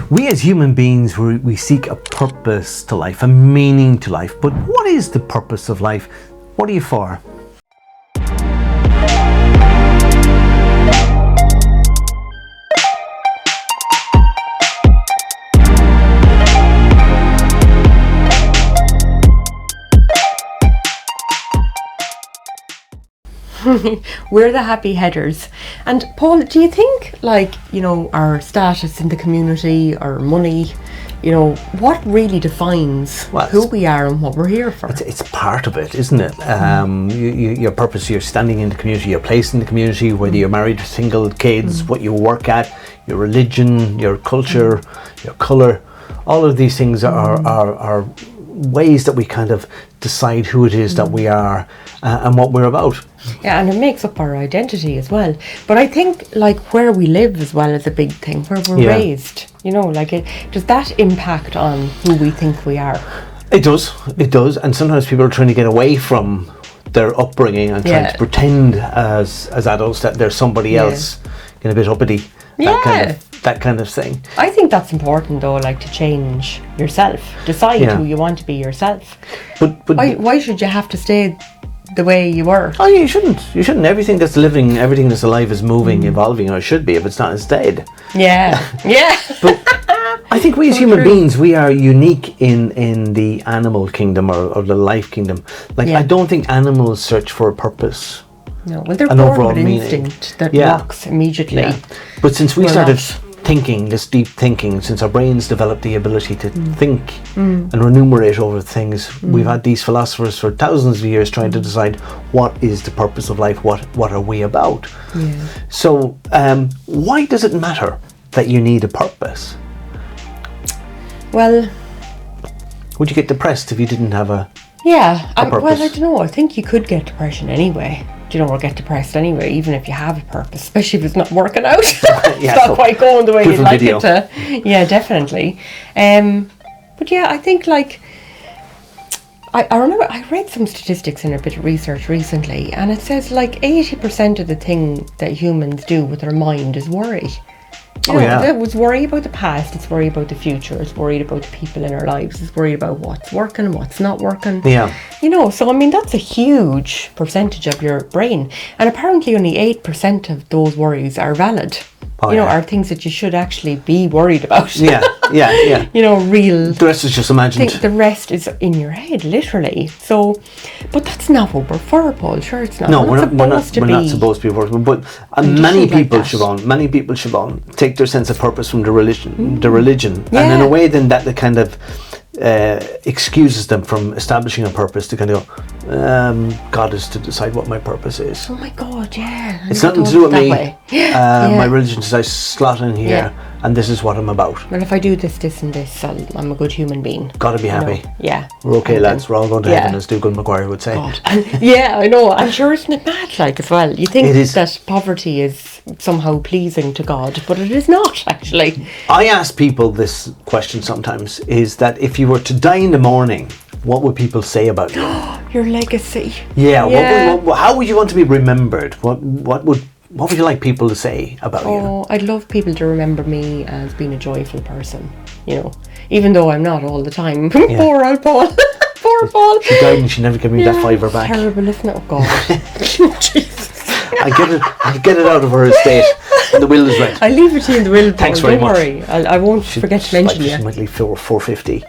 We as human beings, we seek a purpose to life, a meaning to life. But what is the purpose of life? What are you for? We're the happy headers. And Paul, do you think, our status in the community, our money, what really defines who we are and what we're here for? It's part of it, isn't it? Your purpose, your standing in the community, your place in the community, whether you're married, single, kids, what you work at, your religion, your culture, your colour, all of these things are ways that we kind of decide who it is that we are and what we're about. Yeah, and it makes up our identity as well. But I think where we live as well is a big thing, where we're raised. Does that impact on who we think we are? It does. And sometimes people are trying to get away from their upbringing and trying to pretend as adults that they're somebody else, a bit uppity. That kind of thing. I think that's important though, to change yourself. Decide who you want to be yourself. But why should you have to stay the way you were? Oh, you shouldn't. Everything that's living, everything that's alive is moving, evolving, or should be. If it's not, it's dead. Yeah. But I think we as human beings, we are unique in the animal kingdom or the life kingdom. I don't think animals search for a purpose. No, well, they're born with an instinct that works immediately. Yeah. But since we started thinking, this deep thinking, since our brains developed the ability to think and enumerate over things, we've had these philosophers for thousands of years trying to decide what is the purpose of life, what are we about. Yeah. So why does it matter that you need a purpose? Well, would you get depressed if you didn't have a purpose? Well, I don't know. I think you could get depression anyway. Or get depressed anyway, even if you have a purpose, especially if it's not working out. It's not quite going the way you'd like it to. Yeah, definitely. But I think I remember I read some statistics in a bit of research recently, and it says 80% of the thing that humans do with their mind is worry. It's worry about the past, it's worry about the future, it's worried about the people in our lives, it's worried about what's working and what's not working. Yeah. So that's a huge percentage of your brain. And apparently only 8% of those worries are valid. Are things that you should actually be worried about. Yeah. Real. The rest is just imagined. The rest is in your head, literally. So, but that's not what we're for, Paul. Sure, it's not. No, we're not supposed to be working. But many people, Siobhan, take their sense of purpose from the religion. And in a way, then that kind of excuses them from establishing a purpose to kind of go, God is to decide what my purpose is. Oh my God, yeah. It's nothing to do with me. My religion says I slot in here and this is what I'm about. Well, if I do this and this, I'm a good human being. Gotta be happy. Yeah. We're okay, lads. We're all going to heaven, as Dougal McGuire would say. God. I know. I'm sure isn't it mad as well? You think that poverty is somehow pleasing to God, but it is not actually. I ask people this question sometimes, is that if you were to die in the morning, what would people say about you? Your legacy. Yeah. How would you want to be remembered? What would you like people to say about you? Oh, I'd love people to remember me as being a joyful person, even though I'm not all the time. Poor old Paul. Poor Paul. She died and she never gave me that $5 back. Terrible, isn't it? Oh God. Jesus. I get it out of her estate. And the will is right. I leave it to you in the will. Thanks very much. Don't worry. I won't forget to mention you. She might leave $4.50.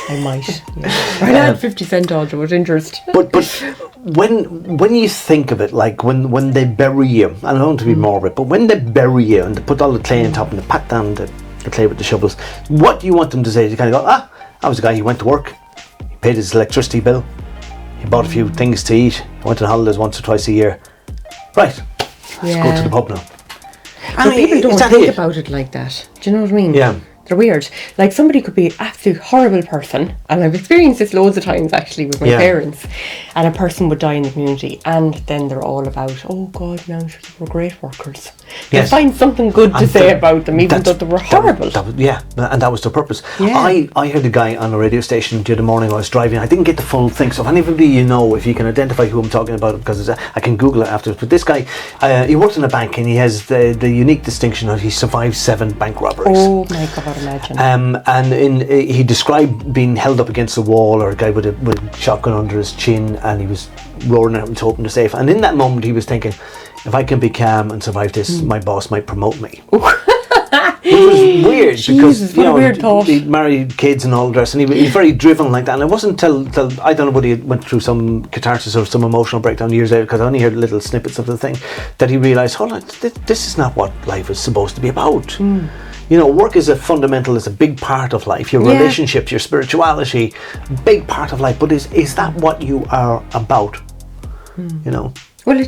I might. I had 50 cent order with interest. But when you think of it, when they bury you, I don't want to be morbid, but when they bury you and they put all the clay on top and they pat down the clay with the shovels, what do you want them to say? You kind of go, that was a guy who went to work, he paid his electricity bill, he bought a few things to eat, he went on holidays once or twice a year. Right, let's go to the pub now. But people don't think about it like that. Do you know what I mean? Yeah. They're weird. Somebody could be an absolute horrible person, and I've experienced this loads of times actually with my parents, and a person would die in the community, and then they're all about, oh God, now we're great workers. They find something good to say about them, even though they were horrible. And that was their purpose. Yeah. I heard a guy on a radio station the other morning. I was driving. I didn't get the full thing. So if anybody if you can identify who I'm talking about, because I can Google it afterwards. But this guy, he worked in a bank, and he has the unique distinction of he survived 7 bank robberies. Oh my God. would imagine. And he described being held up against a wall, or a guy with a shotgun under his chin, and he was roaring out to open the safe. And in that moment, he was thinking, if I can be calm and survive this, my boss might promote me. It was weird because weird thought. He'd married kids and all the rest, and he was very driven like that. And it wasn't until I don't know whether he went through some catharsis or some emotional breakdown years later, because I only heard little snippets of the thing, that he realised, hold on, this is not what life is supposed to be about. Work is a big part of life. Your relationships, your spirituality, big part of life. But is that what you are about? Well,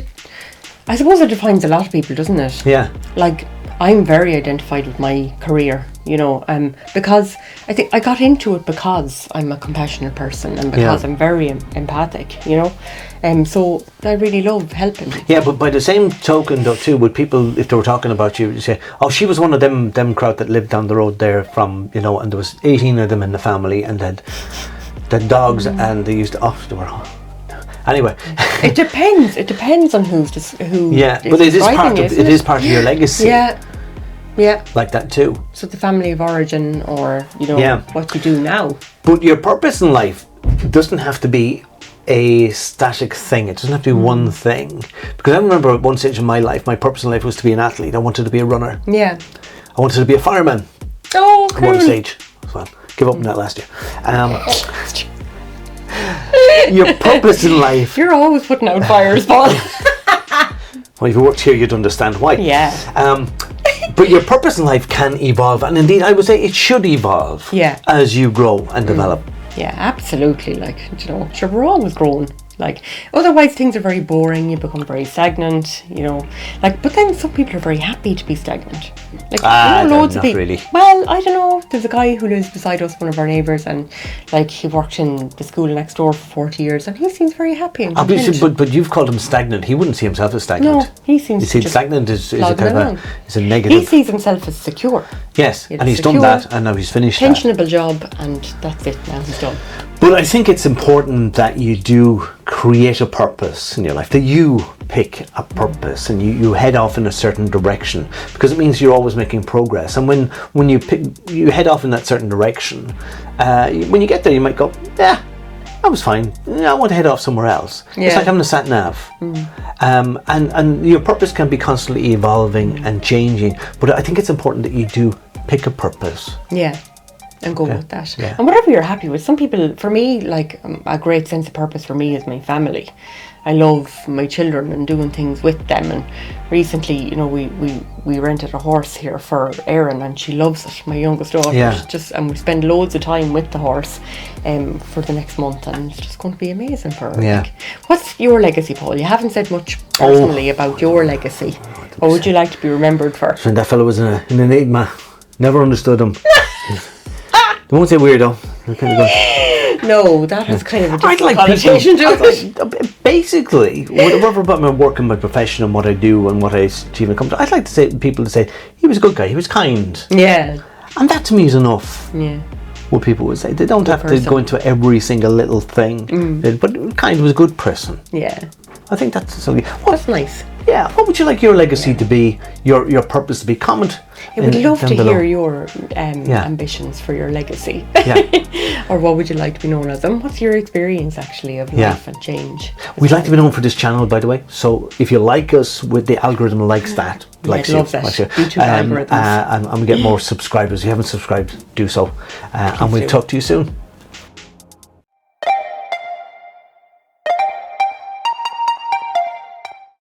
I suppose it defines a lot of people, doesn't it? Yeah. Like, I'm very identified with my career, because I think I got into it because I'm a compassionate person, and because I'm very empathic, so I really love helping. Yeah, but by the same token, though, too, would people, if they were talking about you, say, "Oh, she was one of them crowd that lived down the road there from, and there was 18 of them in the family, and they'd dogs, and they used to, they were." Anyway, it depends on who. Yeah, but it is part of your legacy. Yeah. Like that too. So the family of origin, or what you do now. But your purpose in life doesn't have to be a static thing. It doesn't have to be one thing. Because I remember at one stage in my life, my purpose in life was to be an athlete. I wanted to be a runner. Yeah. I wanted to be a fireman. Oh, cool. At one stage. Well, give up on that last year. Your purpose in life. You're always putting out fires, Paul. Well, if you worked here, you'd understand why. Yeah. But your purpose in life can evolve, and indeed, I would say it should evolve. Yeah. As you grow and develop. Yeah, absolutely. Like, sure, we're always growing. Like, otherwise things are very boring. You become very stagnant. But then some people are very happy to be stagnant. Like, loads of people. Really. Well, I don't know. There's a guy who lives beside us, one of our neighbours, and he worked in the school next door for 40 years, and he seems very happy and content. But you've called him stagnant. He wouldn't see himself as stagnant. No, he seems. You see, stagnant is a kind of a negative. He sees himself as secure. Yes, and he's done that, and now he's finished. Pensionable job, and that's it. Now he's done. But I think it's important that you do create a purpose in your life, that you pick a purpose and you head off in a certain direction, because it means you're always making progress. And when you head off in that certain direction, when you get there, you might go, yeah, I was fine. I want to head off somewhere else. Yeah. It's like having a sat nav. And your purpose can be constantly evolving and changing. But I think it's important that you do pick a purpose. Yeah. And go with that. Yeah. And whatever you're happy with. Some people, for me, like a great sense of purpose for me is my family. I love my children and doing things with them. And recently, we rented a horse here for Erin, and she loves it, my youngest daughter. Yeah. And we spend loads of time with the horse for the next month, and it's just going to be amazing for her. Yeah. Like, what's your legacy, Paul? You haven't said much personally about your legacy. What would you like to be remembered for? And that fellow was an enigma. Never understood him. I won't say weirdo. No, that was kind of a different connotation. Basically, whatever about my work and my profession and what I do and what I achieve and come to, I'd like to say people to say he was a good guy, he was kind. Yeah. And that to me is enough. Yeah. What people would say. They don't have to go into every single little thing. But kind was a good person. Yeah. I think that's something. That's nice. Yeah. What would you like your legacy to be? Your purpose to be? Comment. I would love to hear your ambitions for your legacy. Yeah. Or what would you like to be known as? And what's your experience actually of life and change? We'd like to be known for this channel, by the way. So if you like us, with the algorithm likes that. Loves that. YouTube algorithms. And we get more subscribers. If you haven't subscribed, do so. And we'll talk to you soon.